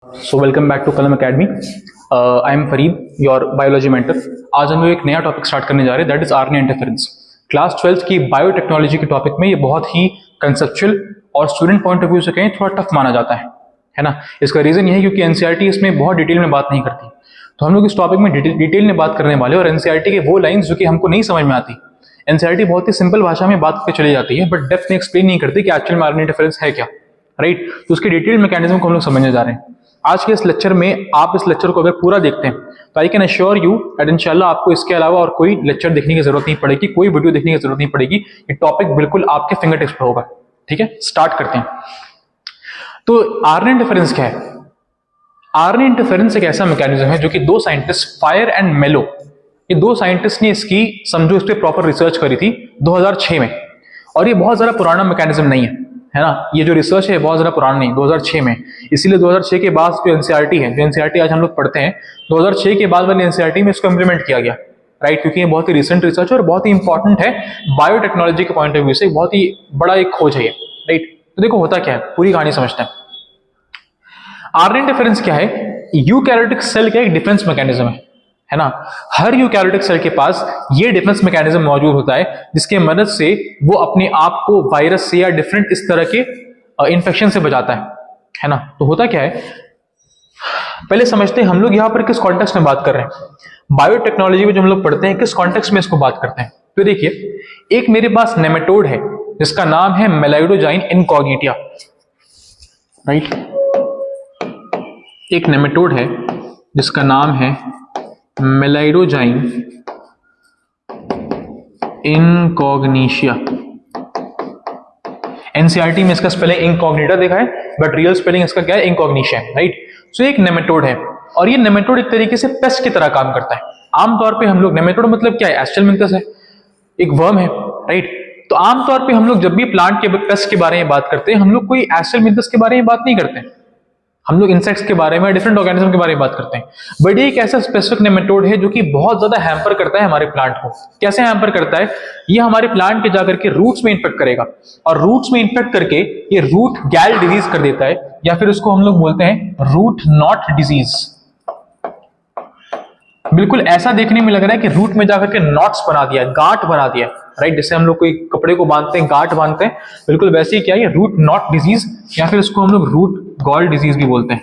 So welcome back to कलम academy. I am Farid, your biology mentor. आज हम लोग एक नया टॉपिक स्टार्ट करने जा रहे हैं, that is RNA interference. Class 12 की बायोटेक्नोलॉजी के टॉपिक में ये बहुत ही कंसेप्चुअल और स्टूडेंट पॉइंट ऑफ व्यू से कहें थोड़ा टफ माना जाता है ना। इसका रीजन ये है क्योंकि एनसीईआरटी इसमें बहुत डिटेल में बात नहीं करती। तो हम लोग इस टॉपिक में डिटेल में बात करने वाले हैं, और एनसीईआरटी के वो लाइन्स जो कि हमको नहीं समझ में आती। एनसीईआरटी बहुत ही सिंपल भाषा में बात करके चली जाती है, बट डेप्थ में एक्सप्लेन नहीं करती कि एक्चुअल में आरएनए इंटरफेरेंस है क्या, राइट। तो उसके डिटेल मैकेनिज्म को हम लोग समझने जा रहे हैं आज के इस लेक्चर में। आप इस लेक्चर को अगर पूरा देखते हैं तो I can assure you that इंशाल्लाह आपको इसके अलावा और कोई लेक्चर देखने की जरूरत नहीं पड़ेगी, कोई वीडियो देखने की जरूरत नहीं पड़ेगी। ये टॉपिक बिल्कुल आपके फिंगर टिप्स पर होगा। ठीक है, स्टार्ट करते हैं। तो आरएनए इंटरफेरेंस क्या है? आरएनए इंटरफेरेंस एक ऐसा मैकेनिज्म है जो कि दो साइंटिस्ट, फायर एंड मेलो, ये दो साइंटिस्ट ने इसकी समझो इस पर प्रॉपर रिसर्च करी थी 2006 में। और ये बहुत ज्यादा पुराना मैकेनिज्म नहीं है ना। ये जो रिसर्च है बहुत ज्यादा पुराना नहीं, 2006 में। इसीलिए 2006 के बाद जो एनसीईआरटी है, जो एनसीईआरटी आज हम लोग पढ़ते हैं, 2006 के बाद वाले एनसीईआरटी में इसको इंप्लीमेंट किया गया, राइट। क्योंकि ये बहुत ही रिसेंट रिसर्च है और बहुत ही इंपॉर्टेंट है बायोटेक्नोलॉजी के पॉइंट ऑफ व्यू से, बहुत ही बड़ा एक खोज है ये, राइट। तो देखो होता क्या है, पूरी कहानी समझते हैं। आरएनए इंटरफेरेंस क्या है? यूकैरियोटिक सेल का एक डिफेंस मैकेनिज्म है ना। हर यूकैरियोटिक सेल के पास ये डिफेंस मैकेनिज्म मौजूद होता है जिसके मदद से वो अपने आप को वायरस से या डिफरेंट इस तरह के इन्फेक्शन से बचाता है ना। तो होता क्या है, पहले समझते हैं हम लोग यहाँ पर किस कॉन्टेक्स्ट में बात कर रहे हैं। बायोटेक्नोलॉजी में जो हम लोग पढ़ते हैं किस कॉन्टेक्स्ट में इसको बात करते हैं। तो देखिए, एक मेरे पास नेमेटोड है जिसका नाम है मेलाइडोजाइन इनकॉग्निटा, राइट। एक नेमेटोड है जिसका नाम है मेलाइडोजाइन इनकॉग्निशिया। एनसीईआरटी में इसका स्पेलिंग इनकॉग्निटा देखा है, बट रियल स्पेलिंग इसका क्या है? इनकॉग्निशिया, राइट। सो एक नेमेटोड है, और ये नेमेटोड एक तरीके से पेस्ट की तरह काम करता है। आमतौर पे हम लोग, नेमेटोड मतलब क्या है? एस्टेलमिंथस है, एक वर्म है, राइट। तो आमतौर पे हम लोग जब भी प्लांट के पेस्ट के बारे में बात करते हैं, हम लोग कोई एस्टेलमिंथस के बारे में बात नहीं करते, हम लोग इंसेक्ट्स के बारे में, डिफरेंट ऑर्गेनिज्म के बारे में बात करते हैं। बट ये एक ऐसा स्पेसिफिक नेमेटोड है जो कि बहुत ज्यादा हैम्पर करता है हमारे प्लांट को। कैसे हैम्पर करता है? ये हमारे प्लांट के जाकर के रूट्स में इन्फेक्ट करेगा, और रूट्स में इन्फेक्ट करके ये रूट गैल डिजीज कर देता है, या फिर उसको हम लोग बोलते हैं रूट नॉट डिजीज। बिल्कुल ऐसा देखने में लग रहा है कि रूट में जाकर के नॉट्स बना दिया, गांठ बना दिया, राइट। जैसे हम लोग कोई कपड़े को बांधते हैं, गांठ बांधते हैं, बिल्कुल वैसे ही क्या है, रूट नॉट डिजीज, या फिर इसको हम लोग रूट गॉल डिजीज भी बोलते हैं।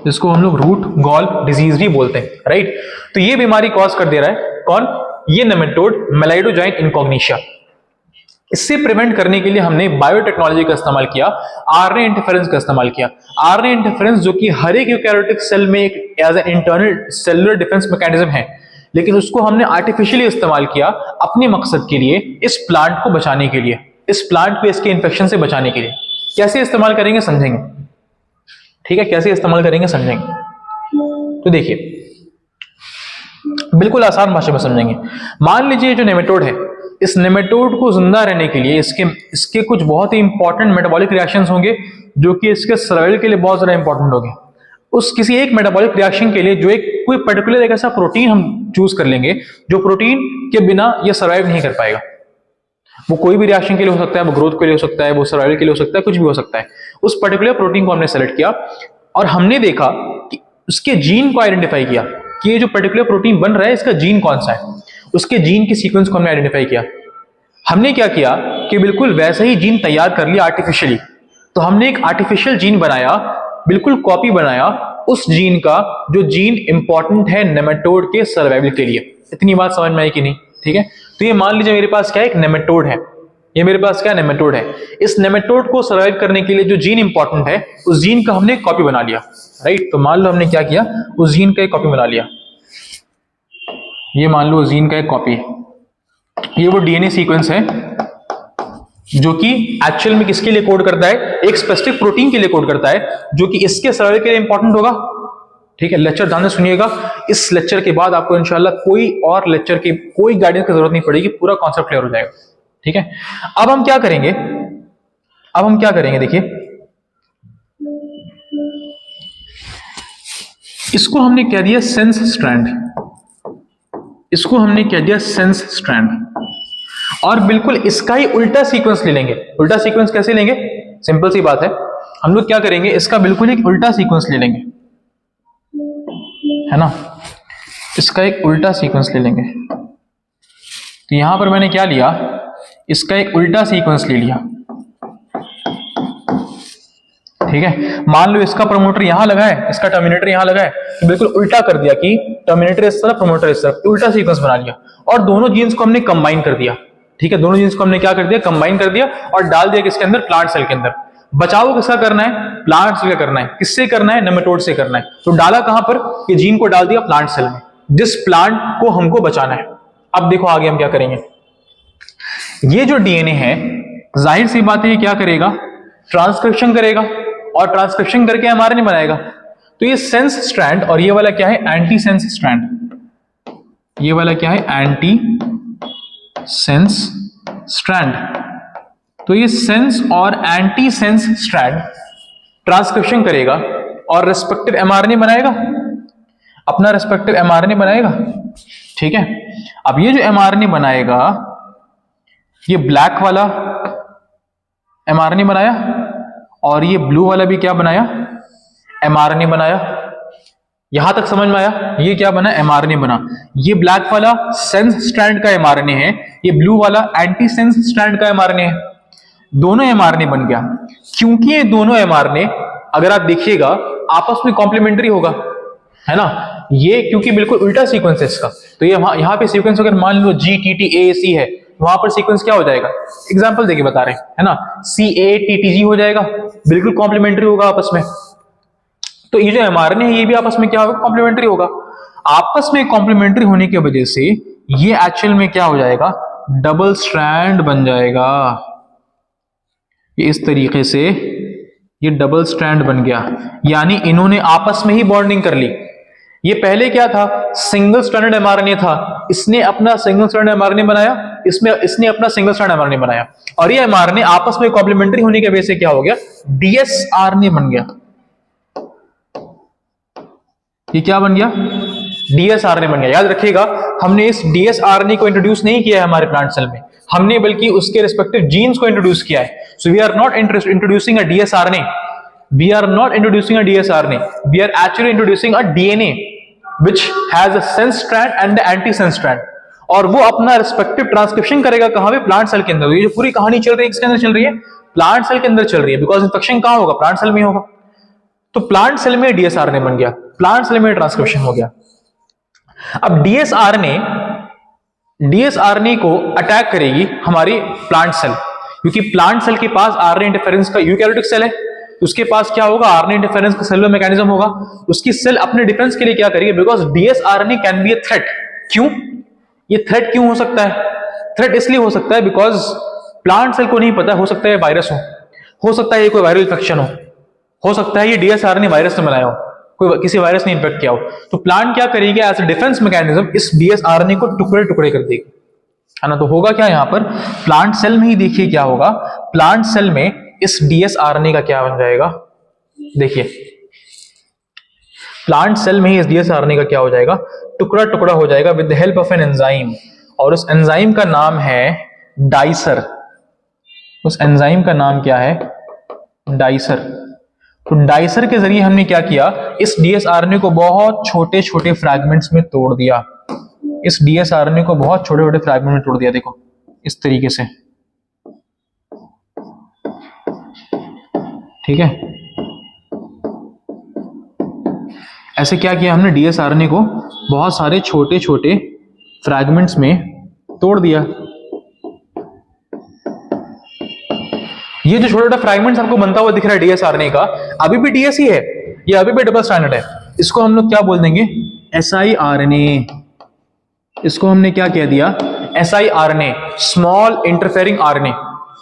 इसको हम लोग रूट गॉल डिजीज भी बोलते हैं, राइट। तो ये बीमारी कॉज कर दे रहा है कौन? ये नेमेटोड मेलाइडोजाइन इनकॉग्निशिया। इससे प्रिवेंट करने के लिए हमने बायोटेक्नोलॉजी का इस्तेमाल किया, आरएनए इंटरफेरेंस का इस्तेमाल किया। आरएनए इंटरफेरेंस जो कि हर एक यूकैरियोटिक सेल में एक as an internal cellular defence mechanism है, लेकिन उसको हमने आर्टिफिशियली इस्तेमाल किया अपने मकसद के लिए, इस प्लांट को बचाने के लिए, इस प्लांट को इसके इन्फेक्शन से बचाने के लिए। कैसे इस्तेमाल करेंगे समझेंगे, ठीक है। कैसे इस्तेमाल करेंगे समझेंगे। तो देखिए, बिल्कुल आसान भाषा में समझेंगे। मान लीजिए जो नेमेटोड है, इस नेमेटोड को जिंदा रहने के लिए इसके कुछ बहुत ही इंपॉर्टेंट मेटाबॉलिक रिएक्शंस होंगे जो कि इसके सर्वाइवल के लिए बहुत ज्यादा इंपॉर्टेंट होंगे। उस किसी एक मेटाबॉलिक रिएक्शन के लिए जो एक कोई पर्टिकुलर एक ऐसा प्रोटीन हम चूज कर लेंगे जो प्रोटीन के बिना ये सर्वाइव नहीं कर पाएगा। वो कोई भी रिएक्शन के लिए हो सकता है, वो ग्रोथ के लिए हो सकता है, वो सर्वाइवल के लिए हो सकता है, कुछ भी हो सकता है। उस पर्टिकुलर प्रोटीन को हमने सेलेक्ट किया और हमने देखा कि उसके जीन को आइडेंटिफाई किया कि ये जो पर्टिकुलर प्रोटीन बन रहा है इसका जीन कौन सा है। उसके जीन के सीक्वेंस को हमने आइडेंटिफाई किया। हमने क्या किया कि बिल्कुल वैसा ही जीन तैयार कर लिया आर्टिफिशियली। तो हमने एक आर्टिफिशियल जीन बनाया, बिल्कुल कॉपी बनाया उस जीन का जो जीन इंपॉर्टेंट है नेमेटोड के सर्वाइवल के लिए। इतनी बात समझ में आई कि नहीं? ठीक है। तो ये मान लीजिए मेरे पास क्या है, एक नेमेटोड है। ये मेरे पास क्या नेमेटोड है। इस नेमेटोड को सर्वाइव करने के लिए जो जीन इंपॉर्टेंट है उस जीन का हमने कॉपी बना लिया, राइट। तो मान लो हमने क्या किया, उस जीन का एक कॉपी बना लिया। ये मान लो उस जीन का एक कॉपी है। ये वो डीएनए सीक्वेंस है जो कि एक्चुअल में किसके लिए कोड करता है? एक स्पेसिफिक प्रोटीन के लिए कोड करता है जो कि इसके सर्वाइवल के लिए इंपॉर्टेंट होगा। ठीक है, लेक्चर ध्यान से सुनिएगा। इस लेक्चर के बाद आपको इंशाल्लाह कोई और लेक्चर की कोई गाइडेंस की जरूरत नहीं पड़ेगी, पूरा कॉन्सेप्ट क्लियर हो जाएगा। ठीक है, अब हम क्या करेंगे, देखिए, इसको हमने कह दिया सेंस स्ट्रैंड, इसको हमने कह दिया सेंस स्ट्रैंड, और बिल्कुल इसका ही उल्टा सीक्वेंस ले लेंगे। उल्टा सीक्वेंस कैसे लेंगे? सिंपल सी बात है, हम लोग क्या करेंगे, इसका बिल्कुल एक उल्टा सीक्वेंस ले लेंगे, है ना, इसका एक उल्टा सीक्वेंस ले लेंगे। तो यहां पर मैंने क्या लिया, इसका एक उल्टा सीक्वेंस ले लिया, ठीक है। मान लो इसका प्रमोटर यहां लगा है, इसका टर्मिनेटर यहां लगा है, तो बिल्कुल उल्टा कर दिया कि टर्मिनेटर इस तरफ, प्रमोटर इस तरफ, उल्टा सीक्वेंस बना लिया और दोनों जीन्स को हमने कंबाइन कर दिया, ठीक है। दोनों जीन्स को हमने क्या कर दिया, कंबाइन कर दिया और डाल दिया किसके अंदर, प्लांट सेल के अंदर। बचाव किसका करना है, प्लांट सेल का करना है। किससे करना है, नेमेटोड से करना है। तो डाला कहां पर, ये जीन को डाल दिया प्लांट सेल में, जिस प्लांट को हमको बचाना है। अब देखो आगे हम क्या करेंगे, ये जो डीएनए है, जाहिर सी बात है ये क्या करेगा, ट्रांसक्रिप्शन करेगा और ट्रांसक्रिप्शन करके एमआरएनए बनाएगा। तो ये सेंस स्ट्रैंड और ये वाला क्या है, एंटी सेंस स्ट्रैंड। ये वाला क्या है, एंटी सेंस स्ट्रैंड। तो ये सेंस और एंटी सेंस स्ट्रैंड ट्रांसक्रिप्शन करेगा और रेस्पेक्टिव एमआरएनए बनाएगा, अपना रेस्पेक्टिव एमआरएनए बनाएगा, ठीक है। अब ये जो एमआरएनए बनाएगा, ये ब्लैक वाला एमआरएनए बनाया और ये ब्लू वाला भी क्या बनाया, एमआरएनए बनाया। यहां तक समझ में आया, ये क्या बना, एमआरएनए बना। ये ब्लैक वाला सेंस स्ट्रैंड का एमआरएनए है, ये ब्लू वाला एंटी सेंस स्ट्रैंड का एमआरएनए है। दोनों एमआरएनए बन गया। क्योंकि ये दोनों एमआरएनए अगर आप देखिएगा आपस में कॉम्प्लीमेंट्री होगा, है ना, ये क्योंकि बिल्कुल उल्टा सीक्वेंस है इसका। तो ये यहां पे सीक्वेंस अगर मान लो GTTAC है, वहां पर सीक्वेंस क्या हो जाएगा, एग्जांपल देके बता रहे हैं, है ना, CATTG हो जाएगा, बिल्कुल कॉम्प्लीमेंट्री होगा आपस में। तो ये जो एमआरएनए है ये भी आपस में क्या होगा, कॉम्प्लीमेंट्री होगा। आपस में कॉम्प्लीमेंट्री होने की वजह से ये एक्चुअल में क्या हो जाएगा, डबल स्ट्रैंड बन जाएगा। ये इस तरीके से ये डबल स्ट्रैंड बन गया, यानी इन्होंने आपस में ही बॉन्डिंग कर ली। ये पहले क्या था, सिंगल स्ट्रैंडेड एमआरएनए था, इसने अपना सिंगल स्ट्रैंड एमआरएनए बनाया, इसने अपना सिंगल स्ट्रैंड एमआरएनए बनाया और ये एमआरएनए आपस में कॉम्प्लीमेंट्री होने की वजह से क्या हो गया, डीएसआरएनए बन गया। ये क्या बन गया, डीएसआरएनए बन गया। याद रखिएगा, हमने इस डीएसआरएनए को इंट्रोड्यूस नहीं किया है हमारे प्लांट सेल में, हमने बल्कि उसके रिस्पेक्टिव जीन्स को इंट्रोड्यूस किया है। So we are not introducing a dsRNA, we are not introducing a dsRNA, we are actually introducing a DNA which has a sense strand and the anti-sense strand, और वो अपना respective transcription करेगा कहां पे, plant cell के अंदर। ये जो पूरी कहानी चल रही है किसके अंदर चल रही है, प्लांट सेल के अंदर चल रही है, बिकॉज इन्फेक्शन कहां होगा, प्लांट सेल में होगा। तो प्लांट सेल में डीएसआरएनए बन गया, प्लांट सेल में ट्रांसक्रिप्शन हो गया। अब डीएसआरएनए को अटैक करेगी हमारी प्लांट सेल, क्योंकि प्लांट सेल के पास आरएनए इंटरफेरेंस का यूकैरियोटिक सेल है, उसके पास क्या होगा, आरएनए इंटरफेरेंस का सेलुलर मैकेनिज्म होगा। उसकी सेल अपने डिफेंस के लिए क्या करेगी, because dsRNA can be a threat. क्यों, ये थ्रेट क्यों हो सकता है, थ्रेट इसलिए हो सकता है बिकॉज प्लांट सेल को नहीं पता, हो सकता है वायरस हो सकता है ये कोई वायरल इन्फेक्शन हो सकता है ये डीएसआरएनए वायरस ने बनाया हो, कोई किसी वायरस ने इन्फेक्ट किया हो। तो प्लांट क्या करेगी, एज ए डिफेंस मैकेनिज्म इस डीएसआरएनए को टुकड़े टुकड़े कर देगी, है ना। तो होगा क्या यहां पर, प्लांट सेल में ही देखिए क्या होगा, प्लांट सेल में इस डीएसआरएनए का क्या बन जाएगा, देखिए प्लांट सेल में ही इस डीएसआरएनए का क्या हो जाएगा, टुकड़ा टुकड़ा हो जाएगा with the help of an enzyme, और उस एंजाइम का नाम है डाइसर। उस एंजाइम का नाम क्या है, डाइसर। तो डाइसर के जरिए हमने क्या किया, इस डीएसआरएनए को बहुत छोटे छोटे फ्रैगमेंट्स में तोड़ दिया, इस डीएसआरएनए को बहुत छोटे छोटे फ्रैगमेंट में तोड़ दिया, देखो इस तरीके से, ठीक है। ऐसे क्या किया हमने, डीएसआरएनए को बहुत सारे छोटे छोटे फ्रैगमेंट्स में तोड़ दिया। ये जो छोटा छोटा फ्रैगमेंट्स आपको बनता हुआ दिख रहा है डीएसआरएनए का, अभी भी डीएस ही है, ये अभी भी डबल स्ट्रैंडेड है। इसको हम लोग क्या बोल देंगे, siRNA। इसको हमने क्या कह दिया, siRNA, स्मॉल इंटरफेरिंग आरएनए,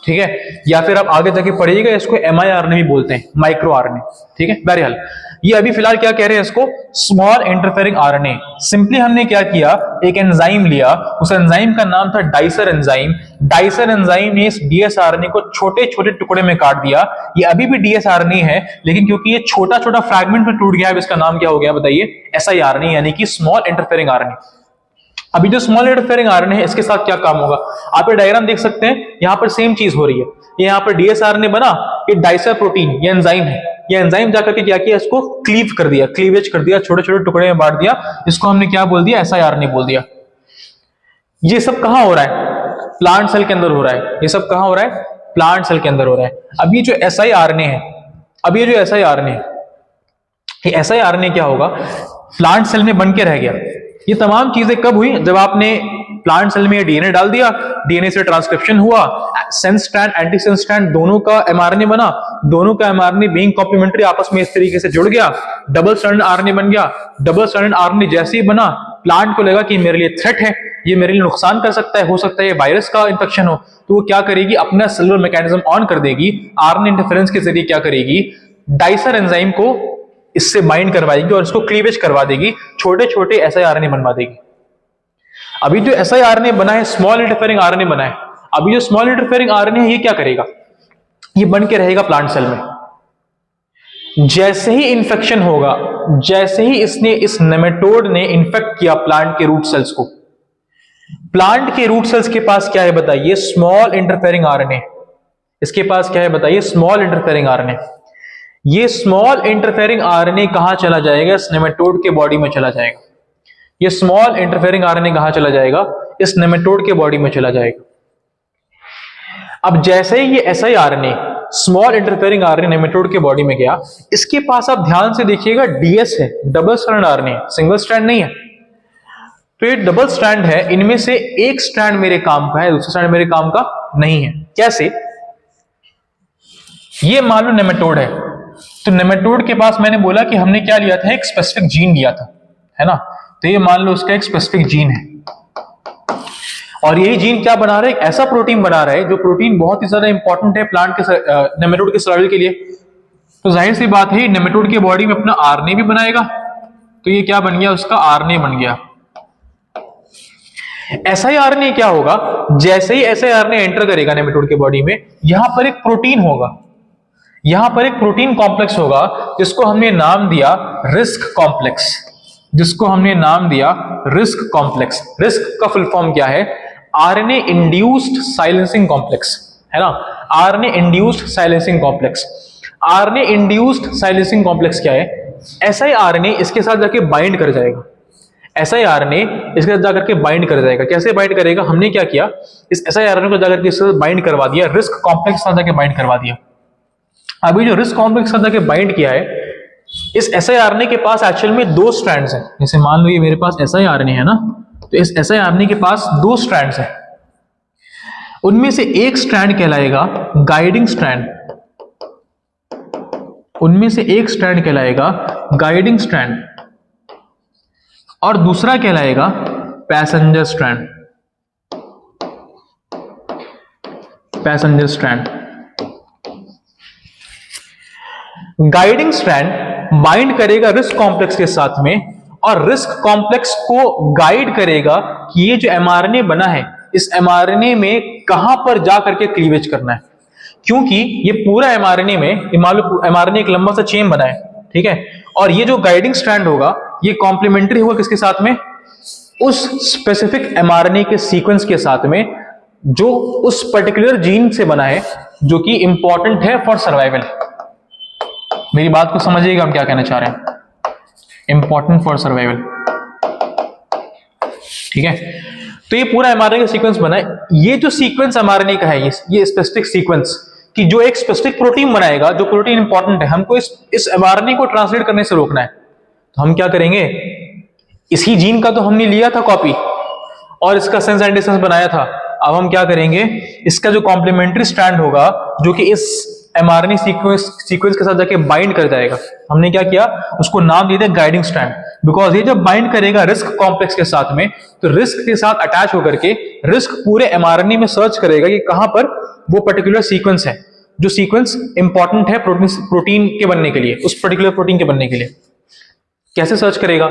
ठीक है। या फिर आप आगे जाके पढ़िएगा इसको miRNA भी बोलते हैं, माइक्रो आरएनए, ठीक है। बहरहाल ये अभी फिलहाल क्या कह रहे हैं इसको, स्मॉल इंटरफेरिंग आरएनए। सिंपली हमने क्या किया, एक एंजाइम लिया, उस एंजाइम का नाम था डाइसर एंजाइम। डाइसर एंजाइम ने इस डीएसआरएनए को छोटे छोटे टुकड़े में काट दिया। ये अभी भी डीएसआरएनए है, लेकिन क्योंकि ये छोटा छोटा फ्रैगमेंट में टूट गया है, इसका नाम क्या हो गया बताइए, siRNA, यानी कि स्मॉल इंटरफेरिंग आरएनए। अभी जो स्मॉल इंटरफेयरिंग आरएनए है इसके साथ क्या काम होगा, आप ये डायग्राम देख सकते हैं, यहाँ पर सेम चीज हो रही है। ये यहाँ पर डीएसआरएनए बना, ये डाइसर प्रोटीन, ये एंजाइम है, ये एंजाइम जाकर के क्या किया, इसको क्लीव कर दिया, क्लीवेज कर दिया, छोटे छोटे टुकड़े में बांट दिया, इसको हमने क्या बोल दिया, एसआईआरएनए बोल दिया। ये सब कहां हो रहा है, प्लांट सेल के अंदर हो रहा है। ये सब कहां हो रहा है, प्लांट सेल के अंदर हो रहा है। अब ये जो एसआईआरएनए है, अब ये जो एसआईआरएनए है, ये एसआईआरएनए क्या होगा, प्लांट सेल में बन के रह गया। ये तमाम चीजें कब हुई, जब आपने प्लांट सेल में डीएनए डाल दिया, डीएनए से ट्रांसक्रिप्शन हुआ, sense strand anti sense strand दोनों का एमआरएनए बना, दोनों का एमआरएनए बीइंग कॉम्प्लीमेंट्री आपस में इस तरीके से जुड़ गया, डबल स्ट्रैंड आरएनए बन गया। डबल स्ट्रैंड आरएनए जैसे ही बना, प्लांट को लगा कि मेरे लिए थ्रेट है, ये मेरे लिए नुकसान कर सकता है, हो सकता है ये वायरस का इंफेक्शन हो, तो वो क्या करेगी, अपना सेलुलर मैकेनिज्म ऑन कर देगी, आरएनए इंटरफेरेंस के जरिए क्या करेगी, डाइसर एंजाइम को इससे बाइंड करवाएगी और इसको क्लीवेज करवा देगी, छोटे छोटे एसआईआरएनए बनवा देगी। अभी जो एसआईआरएनए बना है, स्मॉल इंटरफेयरिंग आरएनए बना है, अभी जो स्मॉल इंटरफेयरिंग आरएनए है ये क्या करेगा, ये बन के रहेगा प्लांट सेल में। जैसे ही इंफेक्शन होगा, जैसे ही इस नेमेटोड ने इंफेक्ट किया प्लांट के रूट सेल्स को, प्लांट के रूट सेल्स के पास क्या है बताइए, स्मॉल इंटरफेयरिंग आरएनए। इसके पास क्या है बताइए, स्मॉल इंटरफेयरिंग आरएनए। ये स्मॉल इंटरफेयरिंग आरएनए कहां चला जाएगा, इस नेमेटोड के बॉडी में चला जाएगा। ये स्मॉल इंटरफेयरिंग आरएनए कहां चला जाएगा, इस नेमेटोड के बॉडी में चला जाएगा। अब जैसे ही ये एसआईआरएनए स्मॉल इंटरफेयरिंग आरएनए नेमेटोड के बॉडी में गया, इसके पास आप ध्यान से देखिएगा डीएस है, double strand RNA, single strand नहीं है। तो ये डबल स्ट्रैंड है, इनमें से एक स्ट्रैंड मेरे काम का है, दूसरा स्ट्रैंड मेरे काम का नहीं है। कैसे, ये मान लो नेमेटोड है, तो नेमेटोड के पास मैंने बोला कि हमने क्या लिया था, एक स्पेसिफिक जीन लिया था, है ना। तो ये मान लो उसका एक स्पेसिफिक जीन है, और यही जीन क्या बना रहा है, एक ऐसा प्रोटीन बना रहा है जो प्रोटीन बहुत ही ज्यादा इंपॉर्टेंट है प्लांट के नेमेटोड के सर्वाइवल के लिए। तो जाहिर सी बात है नेमेटोड के बॉडी में अपना आरएनए भी बनाएगा, तो ये क्या बन गया, उसका आरएनए बन गया। एसआईआरएनए क्या होगा, जैसे ही एसआईआरएनए एंटर करेगा नेमेटोड के बॉडी में, यहां पर एक प्रोटीन होगा, यहां पर एक प्रोटीन कॉम्प्लेक्स होगा, जिसको हमने नाम दिया रिस्क कॉम्प्लेक्स, जिसको हमने नाम दिया रिस्क कॉम्प्लेक्स। रिस्क का फुल फॉर्म क्या है, आरएनए इंड्यूस्ड साइलेंसिंग कॉम्प्लेक्स, है ना, RNA induced silencing complex. RNA induced silencing complex क्या है, एसआईआरएनए इसके साथ जाके बाइंड कर जाएगा, एसआईआरएनए इसके साथ जाकर के बाइंड कर जाएगा। कैसे बाइंड करेगा, हमने क्या किया, इस एसआईआरएनए को जाकर के इससे बाइंड करवा दिया, रिस्क कॉम्प्लेक्स साथ जाके बाइंड करवा दिया। अभी जो रिस्क कॉम्प्लेक्स साथ जाके बाइंड किया है, इस एसआईआरएनए के पास एक्चुअल में दो स्ट्रैंड्स हैं। जैसे मान लो ये मेरे पास एसआईआरएनए है ना, तो इस एसआईआरएनए के पास दो स्ट्रैंड्स हैं, उनमें से एक स्ट्रैंड कहलाएगा गाइडिंग स्ट्रैंड, उनमें से एक स्ट्रैंड कहलाएगा गाइडिंग स्ट्रैंड, और दूसरा कहलाएगा passenger strand, passenger strand. Guiding strand bind करेगा रिस्क कॉम्प्लेक्स के साथ में, और रिस्क कॉम्प्लेक्स को गाइड करेगा कि ये जो एमआरएनए बना है, इस एमआरएनए में कहां पर जा करके क्लीवेज करना है। क्योंकि ये पूरा एमआरएनए में, मान लो एमआरएनए एक लंबा सा चेन बना है, ठीक है, और ये जो गाइडिंग स्ट्रैंड होगा ये कॉम्प्लीमेंट्री होगा किसके साथ में, उस स्पेसिफिक एमआरएनए के सीक्वेंस के साथ में, जो उस पर्टिकुलर जीन से बना है, जो कि इंपॉर्टेंट है फॉर सर्वाइवल। मेरी बात को समझिएगा, हम क्या कहना चाह रहे हैं, इंपॉर्टेंट फॉर सर्वाइवल, ठीक है। तो ये पूरा एमआरएनए का सीक्वेंस बना है। ये जो सीक्वेंस एमआरएनए का है, ये स्पेसिफिक सीक्वेंस कि जो एक स्पेसिफिक प्रोटीन बनाएगा, जो प्रोटीन इंपॉर्टेंट है, हमको इस एमआरएनए को ट्रांसलेट करने से रोकना है। तो हम क्या करेंगे, इसी जीन का तो हमने लिया था कॉपी और इसका सेंस एंटी सेंस बनाया था। अब हम क्या करेंगे, इसका जो कॉम्प्लीमेंट्री स्ट्रैंड होगा, जो कि इस एमआरएनए सीक्वेंस के साथ जाके बाइंड कर जाएगा, हमने क्या किया, उसको नाम दे दिया गाइडिंग स्ट्रैंड। बिकॉज ये जब बाइंड करेगा रिस्क कॉम्प्लेक्स के साथ में, तो रिस्क के साथ अटैच होकर के रिस्क पूरे एमआरएनए में सर्च करेगा कि कहां पर वो पर्टिकुलर सीक्वेंस है, जो सीक्वेंस इंपॉर्टेंट है प्रोटीन के बनने के लिए, उस पर्टिकुलर प्रोटीन के बनने के लिए। कैसे सर्च करेगा,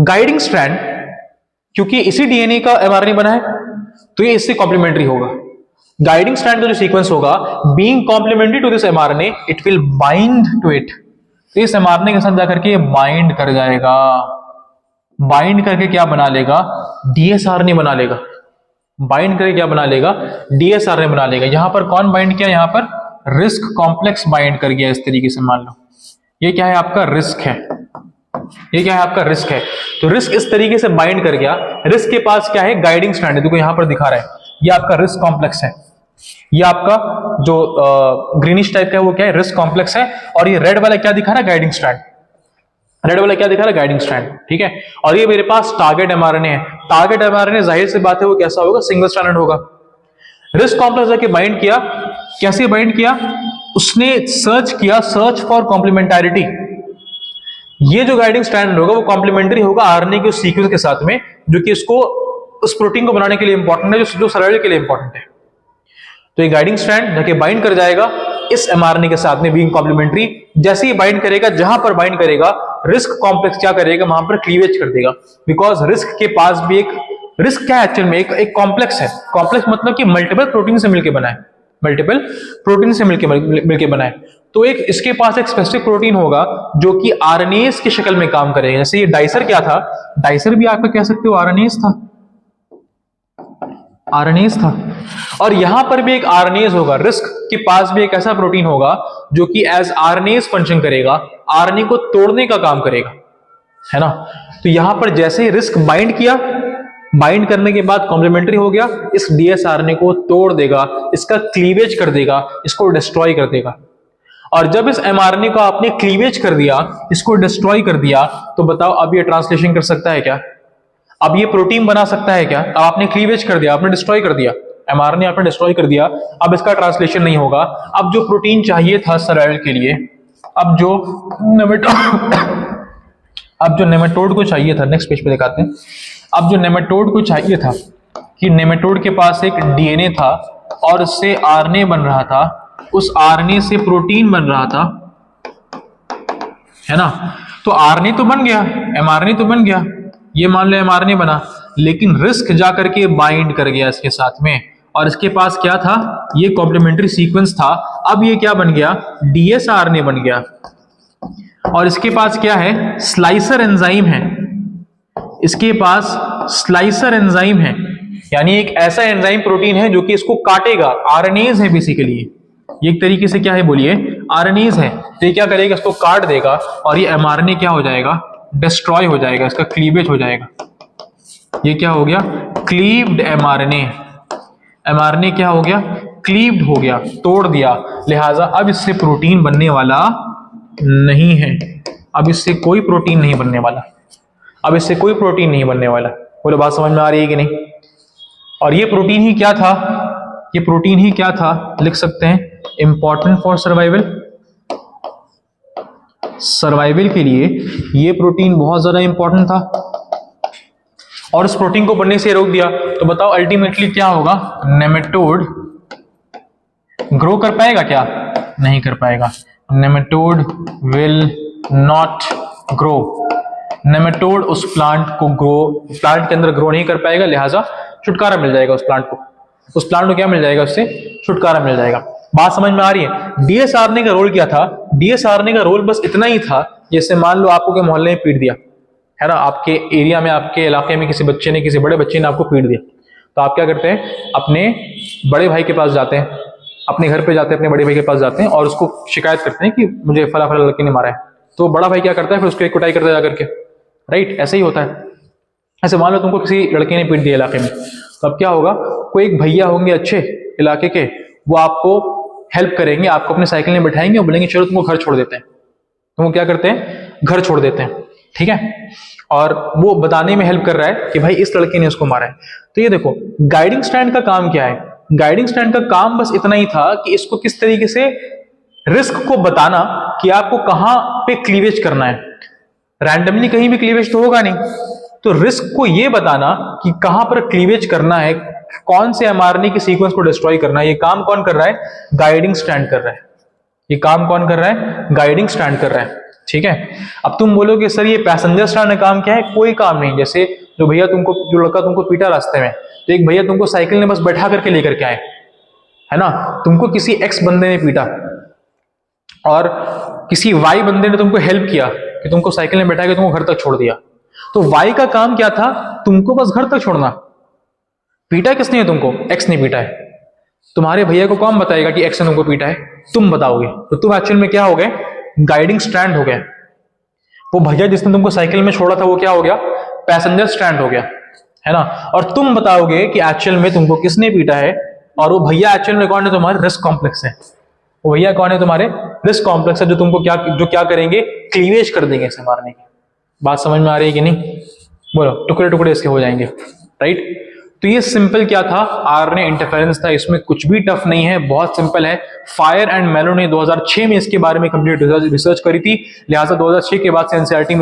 गाइडिंग स्ट्रैंड, क्योंकि इसी डीएनए का एमआरएनए बना है, तो ये इससे कॉम्प्लीमेंट्री होगा। गाइडिंग स्ट्रैंड का जो सीक्वेंस होगा, being complementary to this mRNA, it will bind to it. तो इस एमआरएनए के साथ जाकर के ये बाइंड कर जाएगा। बाइंड करके क्या बना लेगा, डीएसआरएनए बना लेगा। बाइंड करके क्या बना लेगा, डीएसआरएनए बना लेगा। यहां पर कौन बाइंड किया, यहां पर रिस्क कॉम्प्लेक्स बाइंड कर गया इस तरीके से। मान लो ये क्या है, आपका रिस्क है, ये क्या है, आपका रिस्क है। तो रिस्क इस तरीके से बाइंड कर गया। रिस्क के पास क्या है, गाइडिंग स्ट्रैंड है, देखो यहां पर दिखा रहा है, ये आपका रिस्क कॉम्प्लेक्स है। ये आपका जो ग्रीनिश टाइप का है वो क्या है, रिस्क कॉम्प्लेक्स है। और ये रेड वाला क्या दिखा रहा है, गाइडिंग स्ट्रैंड। रेड वाला क्या दिखा रहा है, गाइडिंग स्ट्रैंड, ठीक है। और ये मेरे पास टारगेट एमआरएनए है। टारगेट एमआरएनए जाहिर सी बात है वो कैसा होगा, सिंगल स्ट्रैंडेड होगा। रिस्क कॉम्प्लेक्स जाके बाइंड किया, कैसे बाइंड किया, उसने सर्च किया, सर्च फॉर कॉम्प्लीमेंटारिटी। ये जो गाइडिंग स्ट्रैंड होगा वो कॉम्प्लीमेंट्री होगा आरएनए के उस सीक्वेंस के साथ में, जो कि इसको उस प्रोटीन को बनाने के लिए इंपॉर्टेंट है, जो सर्वाइवल के लिए इंपॉर्टेंट है। तो ये गाइडिंग स्ट्रैंड जाके बाइंड कर जाएगा इस एमआरएनए के साथ में, बीइंग कॉम्प्लीमेंट्री। जैसे ही बाइंड करेगा, जहां पर बाइंड करेगा, रिस्क कॉम्प्लेक्स क्या करेगा, वहां पर क्लीवेज कर देगा। बिकॉज रिस्क के पास भी एक, रिस्क क्या है एक्चुअल में, एक कॉम्प्लेक्स है। कॉम्प्लेक्स मतलब कि मल्टीपल प्रोटीन से मिलकर बना है, मल्टीपल प्रोटीन से मिलकर बना है। तो एक इसके पास एक स्पेसिफिक प्रोटीन होगा जो कि आरएनएस की शक्ल में काम करेगा। जैसे ये डाइसर क्या था, डाइसर भी आप कह सकते हो आरएनएस था, आरएनएस था। और यहां पर भी एक आरएनएस होगा। रिस्क के पास भी एक ऐसा प्रोटीन होगा जो कि एज आरएनएस फंक्शन करेगा, आरएनए को तोड़ने का काम करेगा, है ना। तो यहां पर जैसे ही रिस्क बाइंड किया, बाइंड करने के बाद कॉम्प्लीमेंट्री हो गया, इस डीएसआरएनए को तोड़ देगा, इसका क्लीवेज कर देगा, इसको डिस्ट्रॉय कर देगा। और जब इस एमआरएनए को आपने क्लीवेज कर दिया, इसको डिस्ट्रॉय कर दिया, तो बताओ अब ये ट्रांसलेशन कर सकता है क्या, अब ये प्रोटीन बना सकता है क्या। अब आपने क्लीवेज कर दिया, आपने डिस्ट्रॉय कर दिया, एमआरएनए आपने डिस्ट्रॉय कर दिया, अब इसका ट्रांसलेशन नहीं होगा। अब जो प्रोटीन चाहिए था सर्वाइवल के लिए, अब जो नेमेटोड को चाहिए था, नेक्स्ट पेज पे दिखाते हैं। अब जो नेमेटोड को चाहिए था कि नेमेटोड के पास एक डीएनए था और उससे आरएनए बन रहा था, उस आरएनए से प्रोटीन बन रहा था, है ना। तो आरएनए तो बन गया, एमआरएनए तो बन गया, ये मान लो एमआरएनए बना, लेकिन रिस्क जाकर के बाइंड कर गया इसके साथ में, और इसके पास क्या था, ये कॉम्प्लीमेंट्री सीक्वेंस था। अब ये क्या बन गया, डीएसआरएनए बन गया। और इसके पास क्या है, स्लाइसर एंजाइम है, इसके पास स्लाइसर एंजाइम है, यानी एक ऐसा एंजाइम प्रोटीन है जो कि इसको काटेगा। आरएनएज है बेसिकली, ये एक तरीके से क्या है बोलिए, आरएनएज है। तो ये क्या करेगा, इसको काट देगा और ये एमआरएनए क्या हो जाएगा, डिस्ट्रॉय हो जाएगा, इसका क्लीवेज हो जाएगा। ये क्या हो गया, क्लीव्ड एमआरएनए। एमआरएनए क्या हो गया, क्लीव्ड हो गया, तोड़ दिया। लिहाजा अब इससे प्रोटीन बनने वाला नहीं है, अब इससे कोई प्रोटीन नहीं बनने वाला, अब इससे कोई प्रोटीन नहीं बनने वाला। बोलो बात समझ में आ रही है कि नहीं। और ये प्रोटीन ही क्या था, ये प्रोटीन ही क्या था, लिख सकते हैं इंपॉर्टेंट फॉर सर्वाइवल। सर्वाइवल के लिए ये प्रोटीन बहुत ज्यादा इंपॉर्टेंट था, और इस प्रोटीन को बनने से रोक दिया। तो बताओ अल्टीमेटली क्या होगा, नेमेटोड ग्रो कर पाएगा क्या, नहीं कर पाएगा। Nematode will not grow, nematode उस प्लांट को ग्रो, प्लांट के अंदर ग्रो नहीं कर पाएगा, लिहाजा छुटकारा मिल जाएगा उस प्लांट को। उस प्लांट को क्या मिल जाएगा, उससे छुटकारा मिल जाएगा। बात समझ में आ रही है। डीएसआरएनए का रोल क्या था, डीएसआरएनए का रोल बस इतना ही था, जैसे मान लो आपको के मोहल्ले में पीट दिया, है ना, आपके एरिया में, आपके इलाके में किसी बच्चे ने, किसी बड़े बच्चे ने आपको पीट दिया, तो आप क्या करते हैं, अपने बड़े भाई के पास जाते हैं, अपने घर पे जाते हैं, अपने बड़े भाई के पास जाते हैं और उसको शिकायत करते हैं कि मुझे फला फला लड़के ने मारा है। तो बड़ा भाई क्या करता है, फिर उसको एक कुटाई करता है जाकर के, राइट, ऐसे ही होता है। ऐसे मान लो तुमको किसी लड़के ने पीट दिया इलाके में, तो अब क्या होगा, कोई एक भैया होंगे अच्छे इलाके के, वो आपको हेल्प करेंगे, आपको अपने साइकिल में बैठाएंगे और बोलेंगे चलो तुमको घर छोड़ देते हैं। तुमको क्या करते हैं, घर छोड़ देते हैं, ठीक है। और वो बताने में हेल्प कर रहा है कि भाई इस लड़के ने उसको मारा है। तो ये देखो, गाइडिंग स्टैंड का काम क्या है, गाइडिंग स्टैंड का काम बस इतना ही था कि इसको किस तरीके से रिस्क को बताना कि आपको कहां पे क्लीवेज करना है। रैंडमली कहीं भी क्लीवेज तो होगा नहीं, तो रिस्क को यह बताना कि कहां पर क्लीवेज करना है, कौन से एमआरएनए के सीक्वेंस को डिस्ट्रॉय करना है। ये काम कौन कर रहा है, गाइडिंग स्टैंड कर रहा है। ये काम कौन कर रहा है, गाइडिंग स्टैंड कर रहा है, ठीक है। अब तुम बोलोगे सर ये पैसेंजर स्टैंड का काम क्या है, कोई काम नहीं। जैसे जो भैया तुमको, जो लड़का तुमको पीटा रास्ते में, तो एक भैया तुमको साइकिल ने बस बैठा करके लेकर के आए, है ना। तुमको किसी एक्स बंदे ने पीटा और किसी वाई बंदे ने तुमको हेल्प किया कि तुमको साइकिल में बैठा के तुमको घर तक छोड़ दिया। तो वाई का काम क्या था, तुमको बस घर तक छोड़ना। पीटा किसने है तुमको? एक्स ने पीटा है। तुम्हारे भैया को कौन बताएगा कि एक्स ने तुमको पीटा है? तुम बताओगे। तो तुम एक्चुअल में क्या हो गए? गाइडिंग स्टैंड हो गए। वो भैया जिसने तुमको साइकिल में छोड़ा था वो क्या हो गया? पैसेंजर स्टैंड हो गया, है ना। और तुम बताओगे कि एक्चुअल में तुमको किसने पीटा है, और वो भैया एक्चुअल में कौन है? तुम्हारे रिस्क कॉम्प्लेक्स है। वो भैया कौन है? तुम्हारे रिस्क कॉम्प्लेक्स है, जो तुमको क्या करेंगे? क्लीवेज कर देंगे इसे मारने की। बात समझ में आ रही है कि नहीं? बोलो, टुकड़े टुकड़े इसके हो जाएंगे, राइट। तो ये सिंपल क्या था? आरएनए इंटरफेरेंस था। इसमें कुछ भी टफ नहीं है, बहुत सिंपल है। फायर एंड मेलो ने 2006 में इसके बारे में कंप्लीट रिसर्च करी थी, लिहाजा 2006 के बाद से एनसीईआरटी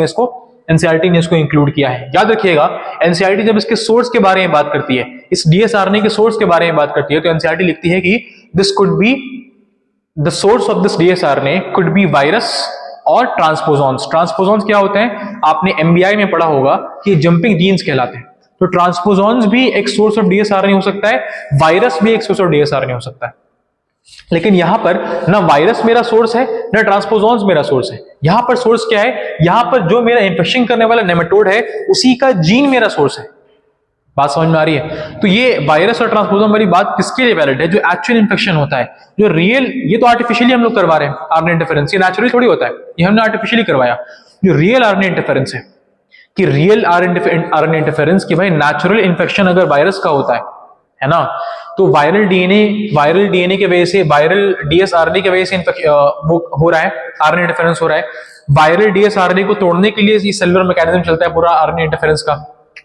ने इसको इंक्लूड किया है। याद रखिएगा, एनसीईआरटी जब इसके सोर्स के बारे में बात करती है, इस डीएसआरएनए के सोर्स के बारे में बात करती है, तो एनसीईआरटी लिखती है कि this could be the source of this dsRNA could be virus और ट्रांसपोजॉन्स। ट्रांसपोजॉन्स क्या होते हैं? आपने एमबीआई में पढ़ा होगा कि जंपिंग जीन्स कहलाते हैं। तो ट्रांसपोजॉन्स भी एक सोर्स ऑफ डीएसआरएनए हो सकता है, वायरस भी एक सोर्स ऑफ डीएसआरएनए हो सकता है। लेकिन यहां पर ना वायरस मेरा सोर्स है, ना ट्रांसपोजॉन्स मेरा सोर्स है। यहां पर सोर्स क्या है? यहां पर जो मेरा इंफेक्शन करने वाला नेमेटोड है, उसी का जीन मेरा सोर्स है। बात समझ में आ रही है? तो ये वायरस और ट्रांसपोजॉन वाली बात किसके लिए वैलिड है? जो एक्चुअल इंफेक्शन होता है, जो रियल, ये तो आर्टिफिशियली हम लोग करवा रहे हैं आरएनए इंटरफेरेंस, ये नेचुरली थोड़ी होता है, ये हमने आर्टिफिशियली करवाया। जो रियल आरएनए इंटरफेरेंस है, कि रियल आरएनए इंटरफेरेंस की भाई नेचुरल इंफेक्शन अगर वायरस का होता है ना, तो वायरल डीएनए की वजह से, वायरल डीएसआरएनए की वजह से वो हो रहा है, आरएनए इंटरफेरेंस हो रहा है। वायरल डीएसआरएनए को तोड़ने के लिए ये सेलुलर मैकेनिज्म चलता है पूरा आरएनए इंटरफेरेंस का।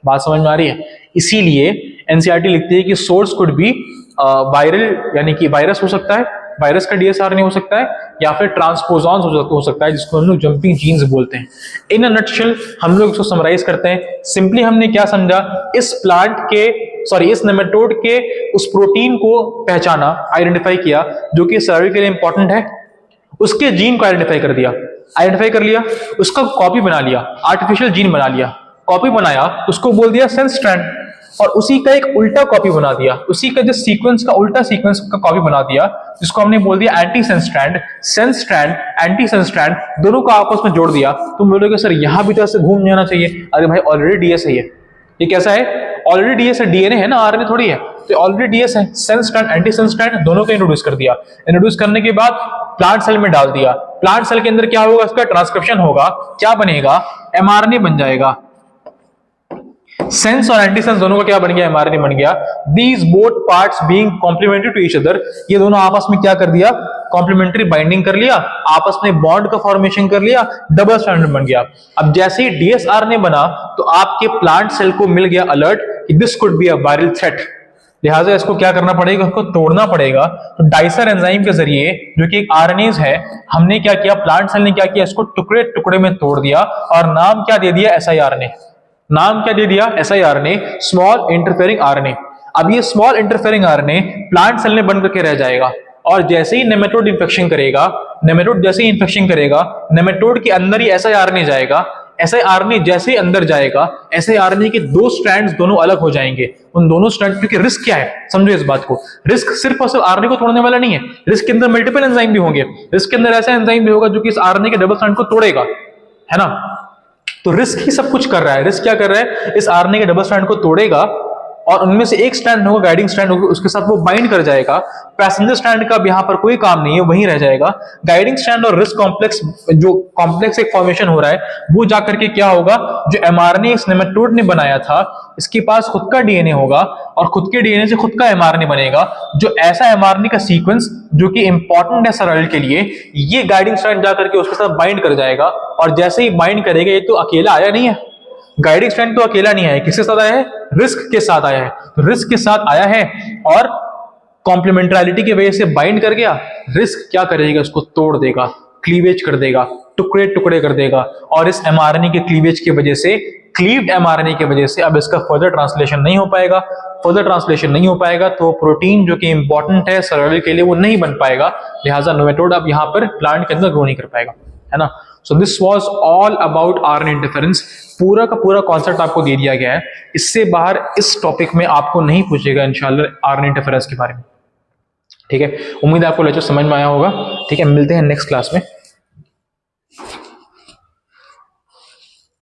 बात समझ में आ रही है? इसीलिए एनसीईआरटी लिखती है कि सोर्स कुड बी वायरल, यानी कि वायरस हो सकता है, वायरस का डीएसआरएनए हो सकता है, या फिर ट्रांसपोजॉन्स हो सकता है, जिसको हम लोग जंपिंग जीन्स बोलते हैं। इन अ नटशेल हम लोग इसको समराइज करते हैं। सिंपली हमने क्या समझा? इस नेमेटोड के उस प्रोटीन को पहचाना, आइडेंटिफाई किया, जो कि सर्वाइवल के लिए इंपॉर्टेंट है। उसके जीन को आइडेंटिफाई कर लिया, उसका कॉपी बना लिया, आर्टिफिशियल जीन बना लिया, कॉपी बनाया, उसको बोल दिया सेंस स्ट्रैंड, और उसी का एक उल्टा कॉपी बना दिया, उसी का जो सीक्वेंस का उल्टा सीक्वेंस का कॉपी बना दिया, जिसको हमने बोल दिया anti sense strand. Sense strand, anti sense strand दोनों को आपस में जोड़ दिया। तुम बोलोगे सर यहां भी तो ऐसे घूम जाना चाहिए। अरे भाई ऑलरेडी डीएस है, ये कैसा है? ऑलरेडी डीएस है, डीएनए है ना, आरएनए थोड़ी है, तो ऑलरेडी डीएस है। Sense strand, anti sense strand दोनों को इंट्रोड्यूस कर दिया। इंट्रोड्यूस करने के बाद प्लांट सेल में डाल दिया। प्लांट सेल के अंदर क्या होगा? उसका ट्रांसक्रिप्शन होगा, क्या बनेगा? एमआरएनए बन जाएगा। सेंस और एंटीसेंस दोनों का क्या बन गया? एमआरएनए बन गया। These both parts being complementary to each other, ये दोनों आपस में क्या कर दिया? कॉम्प्लीमेंट्री बाइंडिंग कर लिया, आपस में बॉन्ड का फॉर्मेशन कर लिया, डबल स्ट्रैंड बन गया। अब जैसे ही डीएसआरएनए बना, तो आपके प्लांट सेल को मिल गया अलर्ट कि this could be a viral threat, लिहाजा इसको क्या करना पड़ेगा? उसको तोड़ना पड़ेगा। तो डाइसर एंजाइम के जरिए, जो कि एक आरएनएज है, हमने क्या किया? प्लांट सेल ने क्या किया? इसको टुकड़े टुकड़े में तोड़ दिया, और नाम क्या दे दिया? एसआईआरएनए। नाम क्या दे दिया? SiRNA, small interfering RNA. अब ये small interfering RNA plant cell में बन करके रह जाएगा, और जैसे ही नेमेटोड इंफेक्शन करेगा, नेमेटोड के अंदर ही एसआईआरएनए जाएगा। एसआईआरएनए जैसे ही अंदर जाएगा, एसआईआरएनए के दो स्ट्रैंड्स दोनों अलग हो जाएंगे। उन दोनों स्ट्रैंड, क्योंकि रिस्क क्या है, समझो इस बात को, रिस्क सिर्फ और सिर्फ आरएनए को तोड़ने वाला नहीं है, रिस्क के अंदर मल्टीपल एंजाइम भी होंगे। रिस्क के अंदर ऐसा एंजाइम भी होगा जो कि इस आरएनए के डबल स्ट्रैंड को तोड़ेगा, है ना। तो रिस्क ही सब कुछ कर रहा है। रिस्क क्या कर रहा है? इस आरएनए के डबल स्ट्रैंड को तोड़ेगा, और उनमें से एक स्ट्रैंड होगा, गाइडिंग स्ट्रैंड होगा, उसके साथ वो बाइंड कर जाएगा। पैसेंजर स्ट्रैंड का यहां पर कोई काम नहीं है, वहीं रह जाएगा। गाइडिंग स्ट्रैंड और रिस्क कॉम्प्लेक्स, जो कॉम्प्लेक्स एक फॉर्मेशन हो रहा है, वो जाकर के क्या होगा? जो एमआरएनए इस नेमेटोड ने बनाया था, इसके पास खुद का डीएनए होगा, और खुद के डीएनए से खुद का एमआरएनए बनेगा। जो ऐसा एमआरएनए का सीक्वेंस जो कि इंपॉर्टेंट है सर्वाइवल के लिए, ये गाइडिंग स्ट्रैंड जाकर के उसके साथ बाइंड कर जाएगा। और जैसे ही बाइंड करेगा, ये तो अकेला आया नहीं है, गाइडिंग स्ट्रैंड तो अकेला नहीं आया, किसके साथ आया है? रिस्क के साथ आया है। तो रिस्क के साथ आया है, और कॉम्प्लीमेंट्रिटी की वजह से बाइंड कर गया। रिस्क क्या करेगा? उसको तोड़ देगा, क्लीवेज कर देगा, टुकड़े टुकड़े कर देगा, और इस एमआरएनए के क्लीवेज की वजह से, क्लीव्ड एमआरएनए की वजह से अब इसका फर्दर ट्रांसलेशन नहीं हो पाएगा। तो प्रोटीन जो कि इंपॉर्टेंट है सर्वाइवल के लिए, वो नहीं बन पाएगा। लिहाजा नेमेटोड अब यहां पर प्लांट के अंदर ग्रो नहीं कर पाएगा, है ना। So this was all about RNA interference. पूरा का पूरा कॉन्सेप्ट आपको दे दिया गया है। इससे बाहर इस टॉपिक में आपको नहीं पूछेगा इंशाल्लाह आरएनए इंटरफेरेंस के बारे में, ठीक है। उम्मीद है आपको लेक्चर समझ में आया होगा, ठीक है। मिलते हैं नेक्स्ट क्लास में।